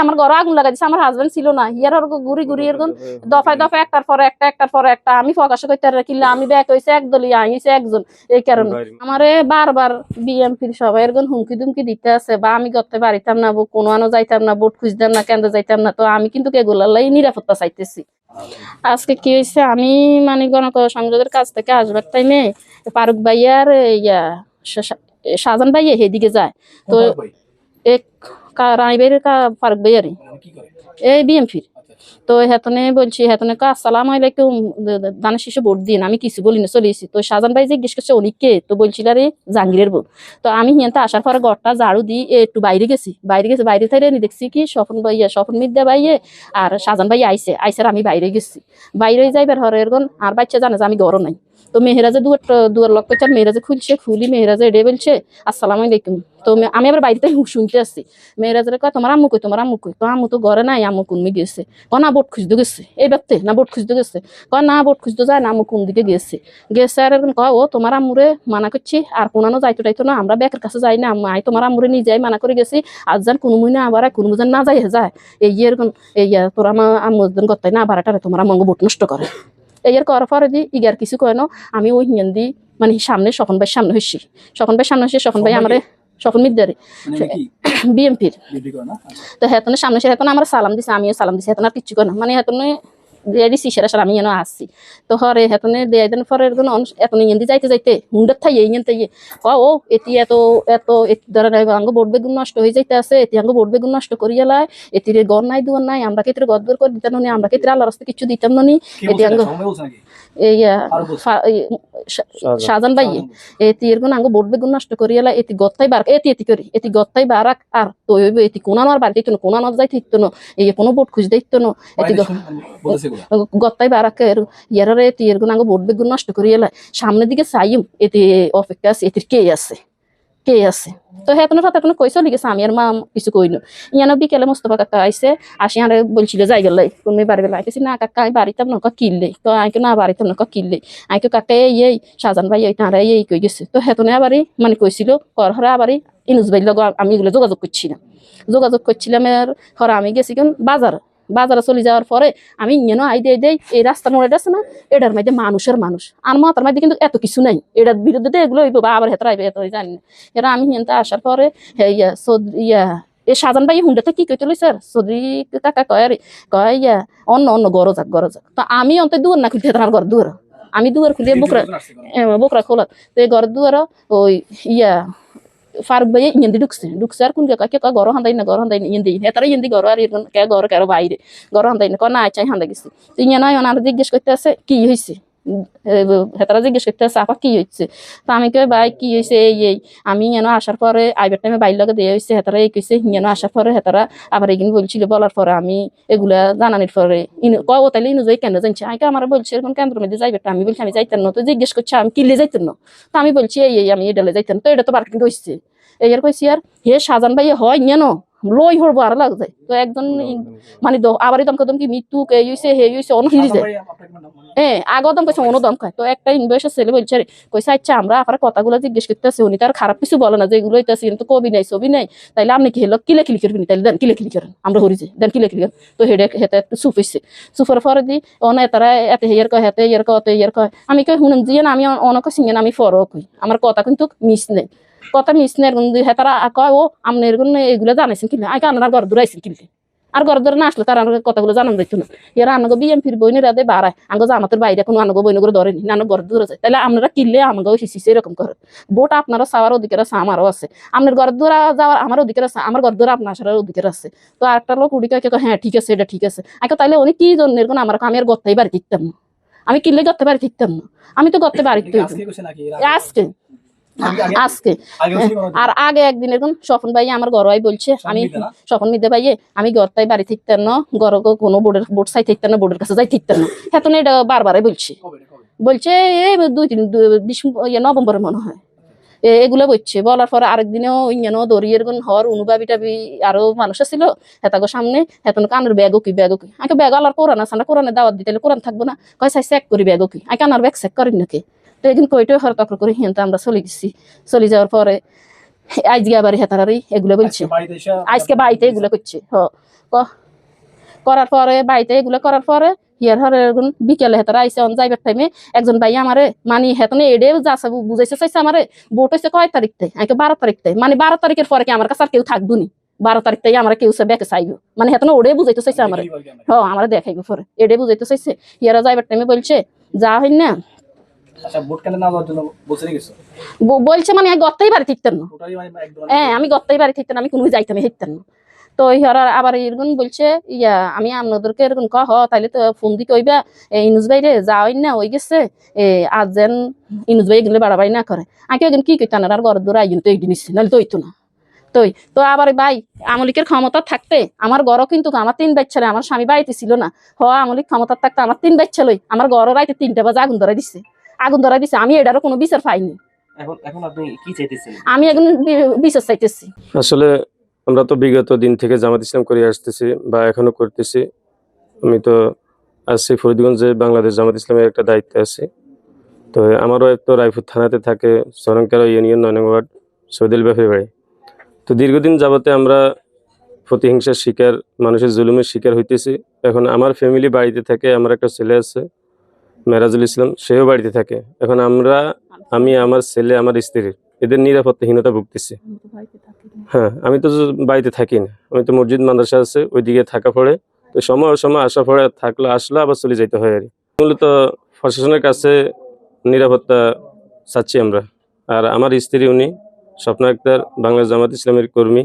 আমার ঘরে আগুন লাগাই দিছে। আমার হাজবেন্ড ছিল না, ইয়ার ঘুরি ঘুরি এরকম দফায় দফায় একটার পরে একটা আমি প্রকাশ করতে কিনলে আমি ব্যাক হয়েছে একদলই আইছে একজন। এই কারণে আমারে বারবার বিএমপির সবাই এরকম হুমকি দুমকি দিতে আছে, বা আমি করতে পারিতাম না, কোনো আনো যাইতাম না, ভোট খুঁজতাম না, কেন্দ্রে যাইতাম না। তো আমি কিন্তু এগুলাই নিরাপত্তা চাইতেছি। আজকে কি হয়েছে, আমি মানে গণসংযোগের কাছ থেকে আসবার টাইমে ফারুক ভাইয়ার ইয়া শাহজাহান ভাইয়া সেদিকে যায়। তো এক রাইবের ফারুক ভাইয়ারই এই বিএমপির। তো হেতনে বলছি, হেতনে আসসালাম আলাইকুম, দানের শিশু ভোট দিন। আমি কিছু বলি না, চলে এসেছি। তো শাহজাহান ভাই জিজ্ঞেস করছে অনেককে, তো বলছিল রে জাহাঙ্গীরের বউ। তো আমি হিয়াতে আসার পরে ঘরটা ঝাড়ু দিই একটু বাইরে গেছি বাইরে থেকে দেখছি কি স্বপন মিদ্যা ভাইয়ে আর শাহজাহান ভাই আইসে আমি বাইরে গেছি। বাইরে যাইবার হরে এরকম আর বাচ্চা জানে যে আমি ঘরও নাই। তো মেহেরাজে দুয়ার লক করছে, মেহেরাজে খুলি মেহেরাজে এডে বলছে আসসালাম আলাইকুম। তো আমি আবার বাড়িতে শুনতে আসছি। মেয়েরাজের কয় তোমার আম্মু কই, তো আম্মু তো ঘরে নাই, আম্মু কোন গেছে। না ভোট খুঁজতে গেছে, এই ব্যক্তি না ভোট খুঁজতে গেছে। না ভোট খুঁজতে যায় না, আম্মু কোন দিকে গেছে আর এরকম কয় ও তোমার আম্মুরে মানা করছি আর কোনানো যাইতো না, আমরা ব্যাকের কাছে যাই না, আই তোমার আম্মুরে নিজেই মানা করে গেছি। আজ যান কোনো মুই না আবার কোনো মুজন না যায় এই এরকম তোর আমার আম্মু করতে না আবার তোমার আম্মু ভোট নষ্ট করে। এই করার পরে দি ইগার কিছু কয় না। আমি ওই হিন্দি মানে সামনে স্বপন ভাইয়ের সামনে হইছি, স্বপন ভাই আমার স্বপন মিদ্দারে বিএমপির। তো হেতনে সামনে হেতনে আমার সালাম দিছে, আমিও সালাম দিছি। হেতন আর কিচ্ছু কয় না, মানে হেতনে দিছি সেরা আমি যেন আসছি। তো হরে হেতনে দেয় দেন পরে এত ইয়েন্দি যাইতে হুন্ডার থাই ও এটি এত এত ধরে আঙ্গ বোর্ড বেগুন নষ্ট হয়ে যাইতে আছে, এটি আঙ্গ বোর্ড বেগুন নষ্ট করিয়া লাই, এটির গড় নাই দুয়ার নাই, আমরা ক্ষেত্রে গদ করে দিতাম নি, আমরা ক্ষেত্রে আল্লাহ রাস্তা কিছু দিতাম নি। এটি আঙ্গ শাহজাহান ভাই এটি এরকম আঙ্গ বোর্ড বেগুন নষ্ট করিয়া লাই, এটি গত্তাই বার এটি গত্তাই বারাক আর তো এটি কোনানোর বাড়িতে ইতো না, কোনানোর যাইতে ইতো না, এই কোনো বোর্ড খুঁজতে ইতো না, এটি গত্তাই বারাকের ইয়ারে এটি এরকম আঙ্গ বোর্ড বেগুন নষ্ট করিয়া লাই। সামনের দিকে চাইম এটি অপেক্ষা আছে, এটির কে আছে। তো হেতনে কইস লিখেছে, আমি আর মা কিছু কইনো। ইয়ানো বিকেলে মোস্তফা কাকা আইসে, আসি আরে বলছিল যাই গেলাই কোন বাড়ি বেলা আইতেছি না কাকা আমি বাড়িতাম না কিনলে, তো আইকে না বাড়িতাম না কিনলে আইকে কাকা এই শাহজাহান ভাই এই তারা এই কই গেছে। তো হেতনে আবারই মানে কইছিল কর হরে আবারই ইনুজ ভাই লগ আমি এগুলো যোগাযোগ করছিলাম আর হরে আমি গেছি কোন বাজারে চলে যাওয়ার পরে আমি আই দেই এই রাস্তার মোড়ে আছে না, এটার মধ্যে মানুষের মানুষ আর মাথার মধ্যে কিন্তু এত কিছু নাই, এটার বিরুদ্ধে এগুলো আবার হেতরা আইবে এত জানি না। এরা আমি হিনতে আসার পরে এই শাহজাহান ভাই হুন্ডাতে কি কইতে লই স্যার সৌদি কাকা কয় অন্য গরো যাক। তো আমি অন্ত দুয়ার না খুলতে হেতরার ঘর দুয়ার, আমি দুয়ার খুলে বোকরা খোলা। তো এই ঘর দুয়ার ওই ফারুক ভাই ইন্দি ঢুকছে আর কোন কে গরো হান্দাই না ইন্দি হেতারা ইন্দি গরো আর কে গরো কারো বাইরে গরো হান্দাই না না চাই হান্দা গেছি। তো ইয়ে নয় ওনারা জিজ্ঞেস করতে আছে কি হয়েছে, হেতারা জিজ্ঞেস করতে আছে আপা কি হয়েছে। তো আমি কই ভাই কি হয়েছে এই আমি যেন আসার পরে আইবার টাইমে বাইর লগে দেওয়া হয়েছে, হেতারা এই কইছে যেন আসার পরে হেতারা আবার এগিন বলছিল, বলার পরে আমি এগুলা জানানির পরে ও তাইলে ইনু যাই কেন জানছি আইকে আমার বলছে এরকম কেন্দ্রের মধ্যে যাইবে, আমি বলছি আমি যাইতেন না। তো জিজ্ঞেস করছে আমি কিনলে যাইতেন না, তো আমি বলছি আমি এডালে যাইতেন। তো এটা তো পার্কিং হয়েছে এই কইছি আর হে শাহজাহান ভাই হয় কেন লই হরবো আর লাগ যায়। তো একজন মানে আবারই দমকি মৃত্যু এই হয়েছে হে হয়েছে অনহিরি যায় আগেও দম কইছে অনদম খায়। তো একটা ইনভয়েসের ছেলে বলছে কইছে আচ্ছা আমরা আপনার কথাগুলো জিজ্ঞেস করতেছি, উনি তার খারাপ কিছু বলে না, যেগুলো হইতেছে কিন্তু কবি নাই ছবি নাই, তাইলে আপনি কি হলো কিলে করবেন, তাইলে দেন কিলে করেন আমরা হরি যাই দেন কিলে করেন। তো হেতে একটু চুপ হয়েছে, চুপের পরে দি অনেক তারা এতে হেয়ার কয় হেতে ইয়ার কয় ইয়ার কয় আমি কই শুনুন যে আমি অনেক সিঙ্গেন আমি ফরও কই আমার কথা কিন্তু মিস নেই, কথা মিস নেই হেতারা কয় ও আপনি এগুলো জানাইছেন কিনলে আগে আপনার ঘর দূরে আইসেন কিনলে আর ঘর ধরে না আসলে তার কথাগুলো জানান যাইতো না। এরা আনগো বিএমপির বইনের রাতে বাড়ায় আঙ্গো জামাতের বাইরে কোনো আনগো বইন করে ধরেনি না ঘর দূরে যায়, তাহলে আপনারা কিনলে আমাকেও শিশিছে এরকম করে ভোট আপনারা চাওয়ার অধিকার আছে, আমারও আছে, আপনার ঘর ধরা যাওয়ার আমার অধিকার আছে, আমার ঘর ধরে আপনার আসার অধিকার আছে। তো আরেকটা লোক উড়িকে হ্যাঁ ঠিক আছে এটা ঠিক আছে আগে, তাইলে উনি কি জন্য এরকম আমার আমি আর গত্তাই বাড়ি ঠিকতাম না, আমি কিনলে গত্তে বাড়ি ঠিকতাম না, আমি তো গত্তে বাড়ি আজকে আর আগে একদিন এরকম স্বপন ভাই আমার ঘরোয়াই বলছে আমি স্বপন মিদ্যা ভাইয়ে আমি ঘরটাই বাড়ি ঠিকতেন না, ঘর কোনো বোর্ড সাই ঠিকতেন না, বোর্ডের কাছে যাই ঠিকতেন না, এখন এটা বারবারই বলছে এই 2-3 নভেম্বরে মনে হয় এগুলো বলছে। বলার পরে আরেকদিনেও ইঞ্জানো দরিয়ের গুণ হর অনুভাবি টাবি আরো মানুষ ছিল হেতাগো সামনে হেতন কানের ব্যাগও কি আগে ব্যাগ আলার কোরআন আছে না, কোরআনে দাওয়াত দিতে কোরআন থাকবো না, কয় চাই চেক করি ব্যাগও কি আগে আনার ব্যাগ চেক করেন নাকি। তো একদিন কইটাই হর তক্র করে হিনতে আমরা চলে যাওয়ার পরে আজকে আবার হেতারারই এগুলো বলছে আজকে বাড়িতে এগুলো করছে করার পরে বাড়িতে এগুলো করার পরে ইয়ার হরে বিকেলে হেতারা আইসে অন যাইবার টাইমে একজন ভাই আমারে মানে হেতনে এডে যাচ্ছে বুঝাইছে চাইছে আমারে ভোট হয়েছে কয় তারিখতে আমি 12 তারিখতে মানে 12 তারিখের পরে কি আমার কাছে আর কেউ থাকবো নি 12 তারিখটাই আমরা কেউ সে বেঁকে চাইবো মানে হেতনে ওডে বুঝাইতে চাইছে আমারে হ্যাঁ আমরা দেখাইবো পরে এডে বুঝাইতে চাইছে ইয়ারা যাইবার টাইমে বলছে যা হইন না আচ্ছা ভোট কেন না দেওয়ার জন্য বলছে গেছো বলছে মানে আমি গত্তাই বাড়ি থাকতেন না টোটালি মানে এক ধরনের হ্যাঁ আমি গত্তাই বাড়ি থাকতেন আমি কোনো যাইতাম হেঁটতেন না তো ইয়ারা আবার এরকম বলছে ইয়া আমি আপনাদেরকে এরকম হ তাইলে তো ফোন দি কইবা ইনুজ ভাই রে যাওয়াই না হয়ে গেছে আজ যেন ইনুজ ভাই এগুলো বাড়াবাড়ি না করে আগে এখন কি কইতান আর ঘর দূরে আইন তো এই জিনিস নাহলে তো হইতো না তো আবার ভাই আমলিকের ক্ষমতা থাকতে আমার ঘরও কিন্তু আমার 3 বাচ্চা আমার স্বামী বাড়িতে ছিল না আমলিক ক্ষমতা থাকতে আমার 3 বাচ্চা লই আমার ঘর রাইতে 3টা বাজে আগুন ধরাই দিছে আমি এটারও কোনো বিচার পাইনি এখন আপনি কি চাইতেছেন আমি এখন বিচার চাইতেছি আসলে আমরা তো বিগত দিন থেকে জামাত ইসলাম করে আসতেছি বা এখনো করতেছি আমি তো আছি ফরিদগঞ্জে বাংলাদেশ জামাত ইসলামের একটা দায়িত্বে আছি তো আমারও তো রায়পুর থানাতে থাকে সরঙ্কারা ইউনিয়ন 9 নং ওয়ার্ড সৈদুল ব্যাপারী বাড়ি তো দীর্ঘদিন যাবতে আমরা প্রতিহিংসার শিকার মানুষের জুলুমের শিকার হইতেছি এখন আমার ফ্যামিলি বাড়িতে থাকে আমার একটা ছেলে আছে মেরাজুল ইসলাম সেও বাড়িতে থাকে এখন আমি আমার ছেলে আমার স্ত্রী এদের নিরাপত্তাহীনতা ভুগতেছি হ্যাঁ আমি তো বাড়িতে থাকি না আমি তো মসজিদ মাদ্রাসা আছে ওইদিকে থাকা পড়ে তো সময় আসা পড়ে আসলে আবার চলে যাইতে হয় আর মূলত প্রশাসনের কাছে নিরাপত্তা চাচ্ছি আমরা আর আমার স্ত্রী উনি স্বপ্না আক্তার বাংলাদেশ জামাত ইসলামের কর্মী